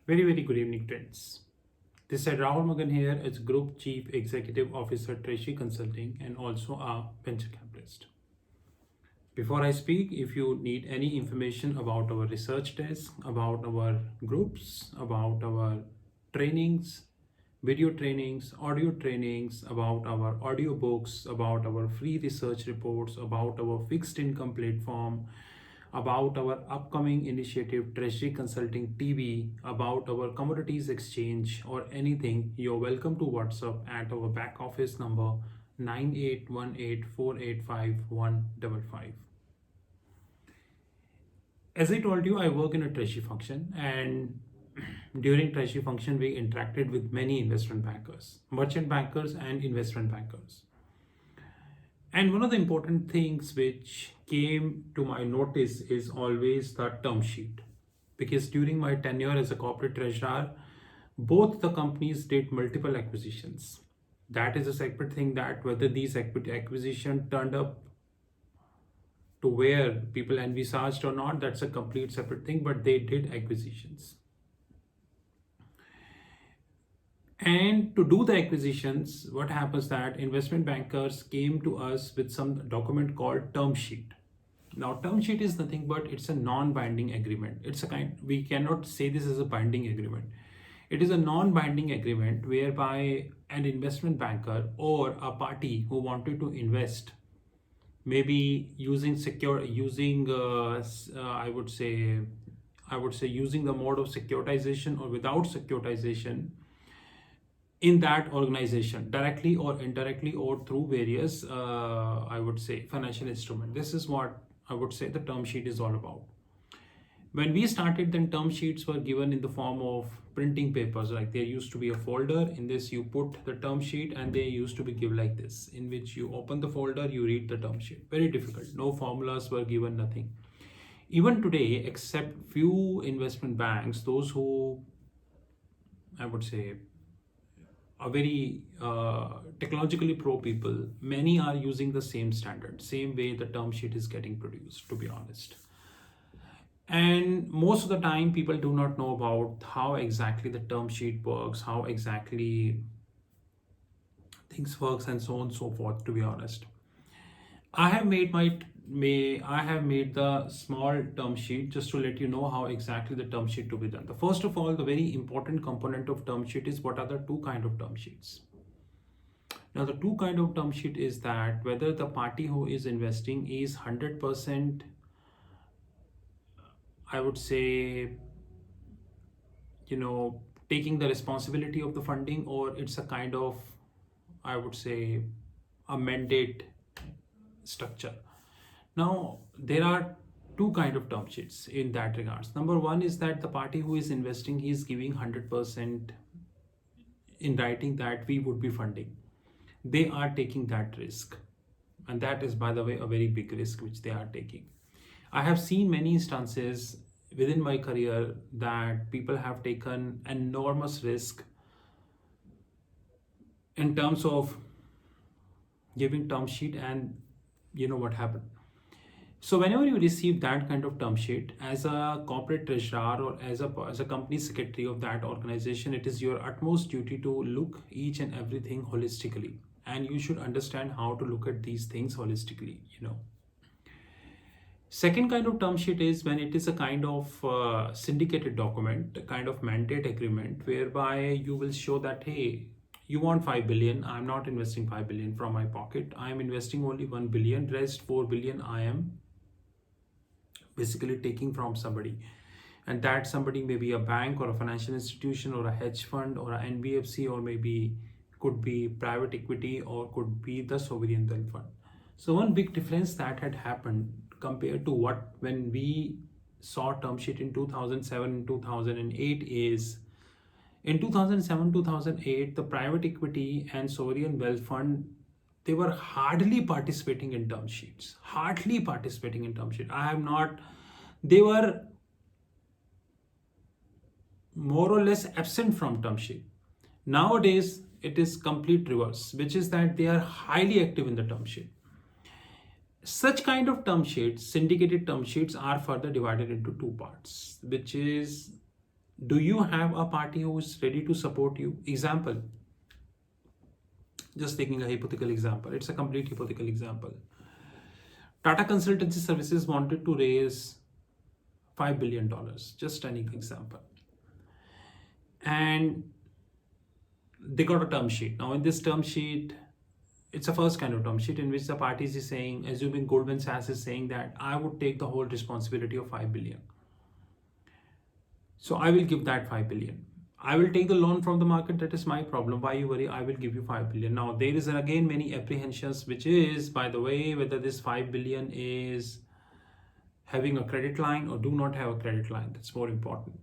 Very good evening, friends. This is Rahul Magan here as Group Chief Executive Officer, Treasury Consulting, and also a venture capitalist. Before I speak, if you need any information about our research desk, about our groups, about our trainings, video trainings, audio trainings, about our audiobooks, about our free research reports, about our fixed income platform, about our upcoming initiative Treasury Consulting TV, about our commodities exchange, or anything, you're welcome to WhatsApp at our back office number 9818485155. As I told you, I work in a treasury function, and during treasury function, we interacted with many investment bankers, merchant bankers, and investment bankers. And one of the important things which came to my notice is always the term sheet. Because during my tenure as a corporate treasurer, both the companies did multiple acquisitions. That is a separate thing, that whether these acquisition turned up to where people envisaged or not, that's a complete separate thing, but they did acquisitions. And to do the acquisitions, what happens that investment bankers came to us with some document called term sheet. Now, term sheet is nothing but it's a non-binding agreement. It's a kind, we cannot say this is a binding agreement. It is a non-binding agreement whereby an investment banker or a party who wanted to invest, maybe using I would say using the mode of securitization or without securitization, in that organization, directly or indirectly or through various I would say financial instrument. This is what I would say the term sheet is all about. When we started, then term sheets were given in the form of printing papers. Like there used to be a folder, in this you put the term sheet, and they used to be given like this, in which you open the folder, you read the term sheet. Very difficult, no formulas were given, nothing. Even today, except few investment banks, those who I would say are very technologically pro people, many are using the same standard, same way the term sheet is getting produced, to be honest. And most of the time, people do not know about how exactly the term sheet works, how exactly things works, and so on and so forth, to be honest. I have made the small term sheet just to let you know how exactly the term sheet to be done. The first of all, the very important component of term sheet is what are the two kind of term sheets. Now, the two kind of term sheet is that whether the party who is investing is 100%, I would say, taking the responsibility of the funding, or it's a kind of, I would say, a mandate structure. Now, there are two kind of term sheets in that regards. Number one is that the party who is investing, he is giving 100% in writing that we would be funding. They are taking that risk. And that is, by the way, a very big risk which they are taking. I have seen many instances within my career that people have taken enormous risk in terms of giving term sheet, and you know what happened. So whenever you receive that kind of term sheet as a corporate treasurer or as a company secretary of that organization, it is your utmost duty to look each and everything holistically, and you should understand how to look at these things holistically. Second kind of term sheet is when it is a kind of syndicated document, a kind of mandate agreement, whereby you will show that, hey, you want 5 billion, I'm not investing 5 billion from my pocket, I'm investing only 1 billion, rest 4 billion I am basically taking from somebody. And that somebody may be a bank or a financial institution or a hedge fund or a NBFC, or maybe could be private equity, or could be the sovereign wealth fund. So one big difference that had happened compared to what when we saw term sheet in 2007 and 2008 is, in 2007 2008 the private equity and sovereign wealth fund, they were hardly participating in term sheets. They were more or less absent from term sheet. Nowadays it is complete reverse, which is that they are highly active in the term sheet. Such kind of term sheets, syndicated term sheets, are further divided into two parts, which is Do you have a party who is ready to support you? Example, just taking a hypothetical example, it's a complete hypothetical example. Tata Consultancy Services wanted to raise $5 billion, just an example. And they got a term sheet. Now, in this term sheet, it's a first kind of term sheet in which the parties is saying, assuming Goldman Sachs is saying that I would take the whole responsibility of 5 billion. So I will give that 5 billion. I will take the loan from the market. That is my problem. Why you worry? I will give you 5 billion. Now, there is again many apprehensions, which is, by the way, whether this 5 billion is having a credit line or do not have a credit line. That's more important.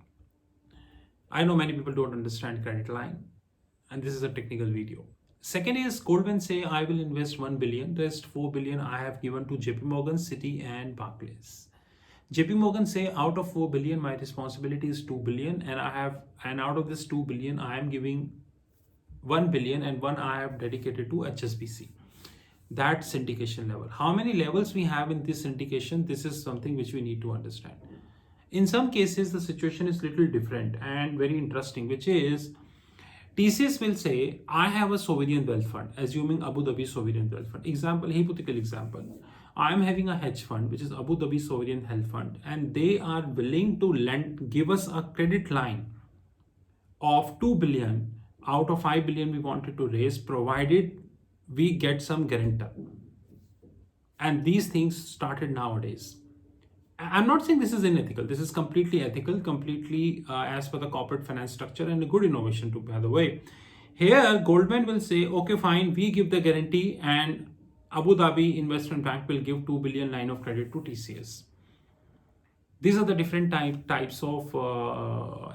I know many people don't understand credit line, and this is a technical video. Second is Goldman say I will invest 1 billion, rest 4 billion I have given to JP Morgan, Citi and Barclays. JP Morgan say out of 4 billion my responsibility is 2 billion, and out of this 2 billion I am giving 1 billion and one I have dedicated to HSBC. That syndication level. How many levels we have in this syndication? This is something which we need to understand. In some cases the situation is little different and very interesting, which is TCS will say, I have a sovereign wealth fund, assuming Abu Dhabi sovereign wealth fund. Example, hypothetical example. I am having a hedge fund, which is Abu Dhabi sovereign health fund, and they are willing to give us a credit line of 2 billion out of 5 billion we wanted to raise, provided we get some guarantor. And these things started nowadays. I'm not saying this is unethical. This is completely ethical, completely as per the corporate finance structure, and a good innovation too, by the way. Here, Goldman will say, okay, fine, we give the guarantee and Abu Dhabi Investment Bank will give 2 billion line of credit to TCS. These are the different types of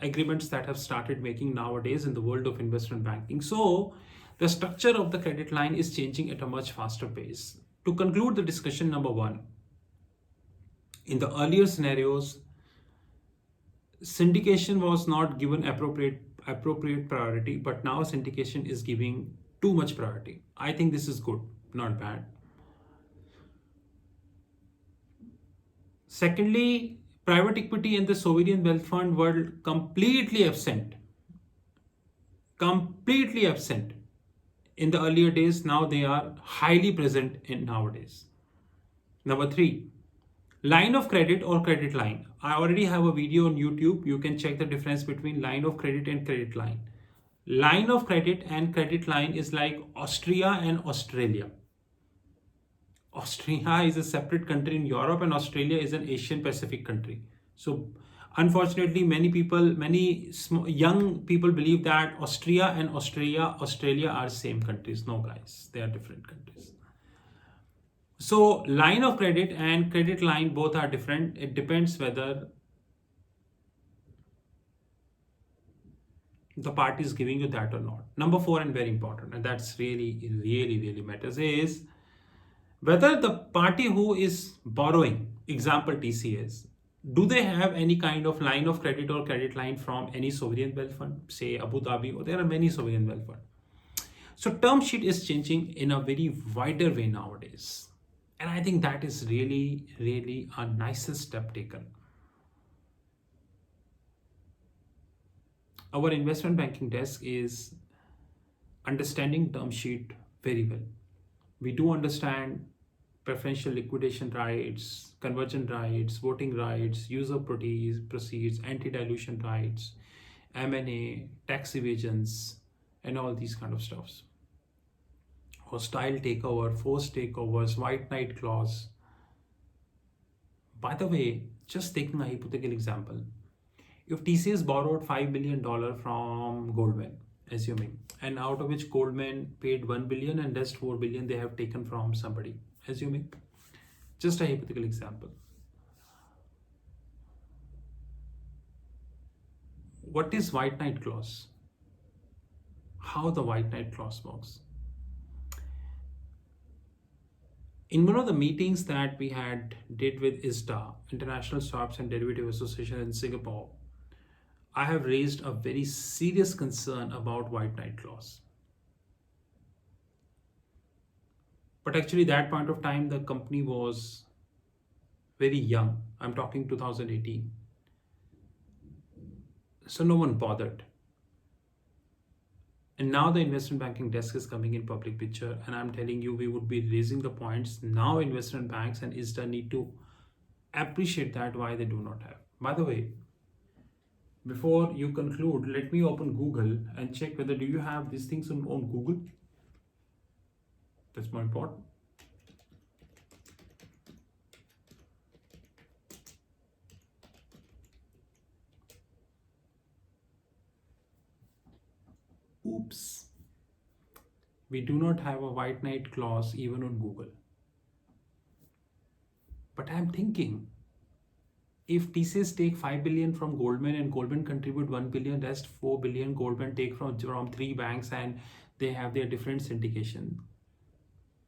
agreements that have started making nowadays in the world of investment banking. So the structure of the credit line is changing at a much faster pace. To conclude the discussion, number one, in the earlier scenarios, syndication was not given appropriate priority, but now syndication is giving too much priority. I think this is good, not bad. Secondly, private equity and the sovereign wealth fund were completely absent in the earlier days. Now they are highly present in nowadays. Number three, line of credit or credit line. I already have a video on YouTube. You can check the difference between line of credit and credit line. Line of credit and credit line is like Austria and Australia. Austria is a separate country in Europe and Australia is an Asian Pacific country. So unfortunately, many young people believe that Austria and Australia are same countries. No guys, they are different countries. So line of credit and credit line both are different. It depends whether the party is giving you that or not. Number four, and very important, and that's really matters, is whether the party who is borrowing, example TCS, do they have any kind of line of credit or credit line from any sovereign wealth fund, say Abu Dhabi, or there are many sovereign wealth funds. So term sheet is changing in a very wider way nowadays. And I think that is really a nicest step taken. Our investment banking desk is understanding term sheet very well. We do understand preferential liquidation rights, conversion rights, voting rights, use of proceeds, anti-dilution rights, M&A, tax evasions, and all these kind of stuffs. Hostile takeover, forced takeovers, white knight clause. By the way, just taking a hypothetical example, if TCS borrowed $5 billion from Goldman, assuming, and out of which Goldman paid 1 billion and rest 4 billion they have taken from somebody, assuming, just a hypothetical example. What is white knight clause? How the white knight clause works? In one of the meetings that we did with ISDA, International Swaps and Derivative Association in Singapore, I have raised a very serious concern about white knight clause. But actually that point of time, the company was very young. I'm talking 2018. So no one bothered. And now the investment banking desk is coming in public picture, and I'm telling you, we would be raising the points. Now investment banks and ISDA need to appreciate that why they do not have. By the way, before you conclude, let me open Google and check whether do you have these things on Google. That's more important. Oops. We do not have a white knight clause even on Google. But I'm thinking, if TCS take 5 billion from Goldman and Goldman contribute 1 billion, rest 4 billion Goldman take from 3 banks, and they have their different syndication.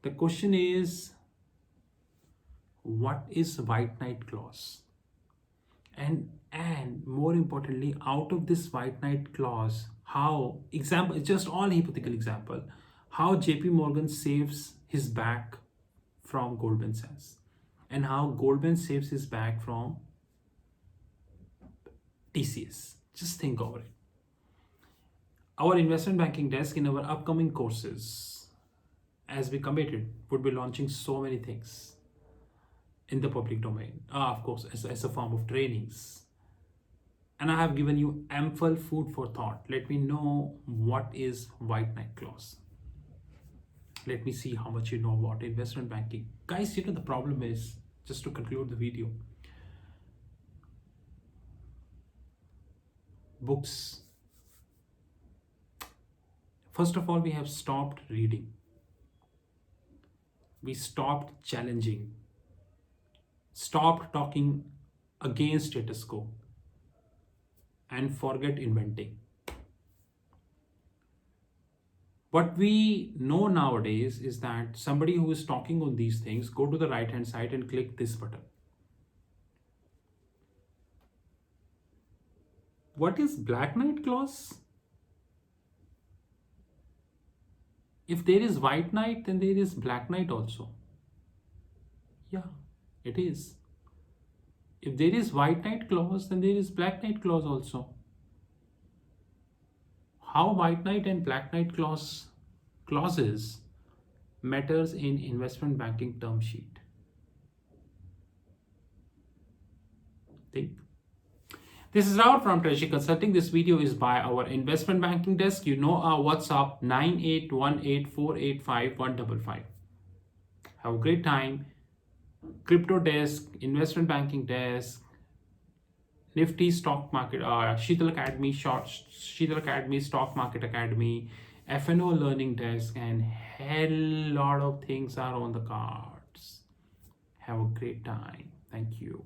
The question is, what is white knight clause? And more importantly, out of this white knight clause, how, example, just all hypothetical example, how JP Morgan saves his back from Goldman Sachs, and how Goldman saves his back from TCS. Just think over it. Our investment banking desk in our upcoming courses, as we committed, would be launching so many things in the public domain, of course, as a form of trainings. And I have given you ample food for thought. Let me know what is white knight clause. Let me see how much you know about investment banking. Guys, the problem is, just to conclude the video, books. First of all, we have stopped reading. We stopped challenging. Stopped talking against status quo. And forget inventing. What we know nowadays is that somebody who is talking on these things, go to the right hand side and click this button. What is black knight clause? If there is white knight, then there is black knight also. Yeah, it is. If there is white knight clause, then there is black knight clause also. How white knight and black knight clauses matters in investment banking term sheet. Think. This is Rahul from Treasury Consulting. This video is by our investment banking desk. You know our WhatsApp 9818485155. Have a great time. Crypto desk, investment banking desk, Nifty stock market, Sheetal Academy stock market academy, FNO learning desk, and hell lot of things are on the cards. Have a great time. Thank you.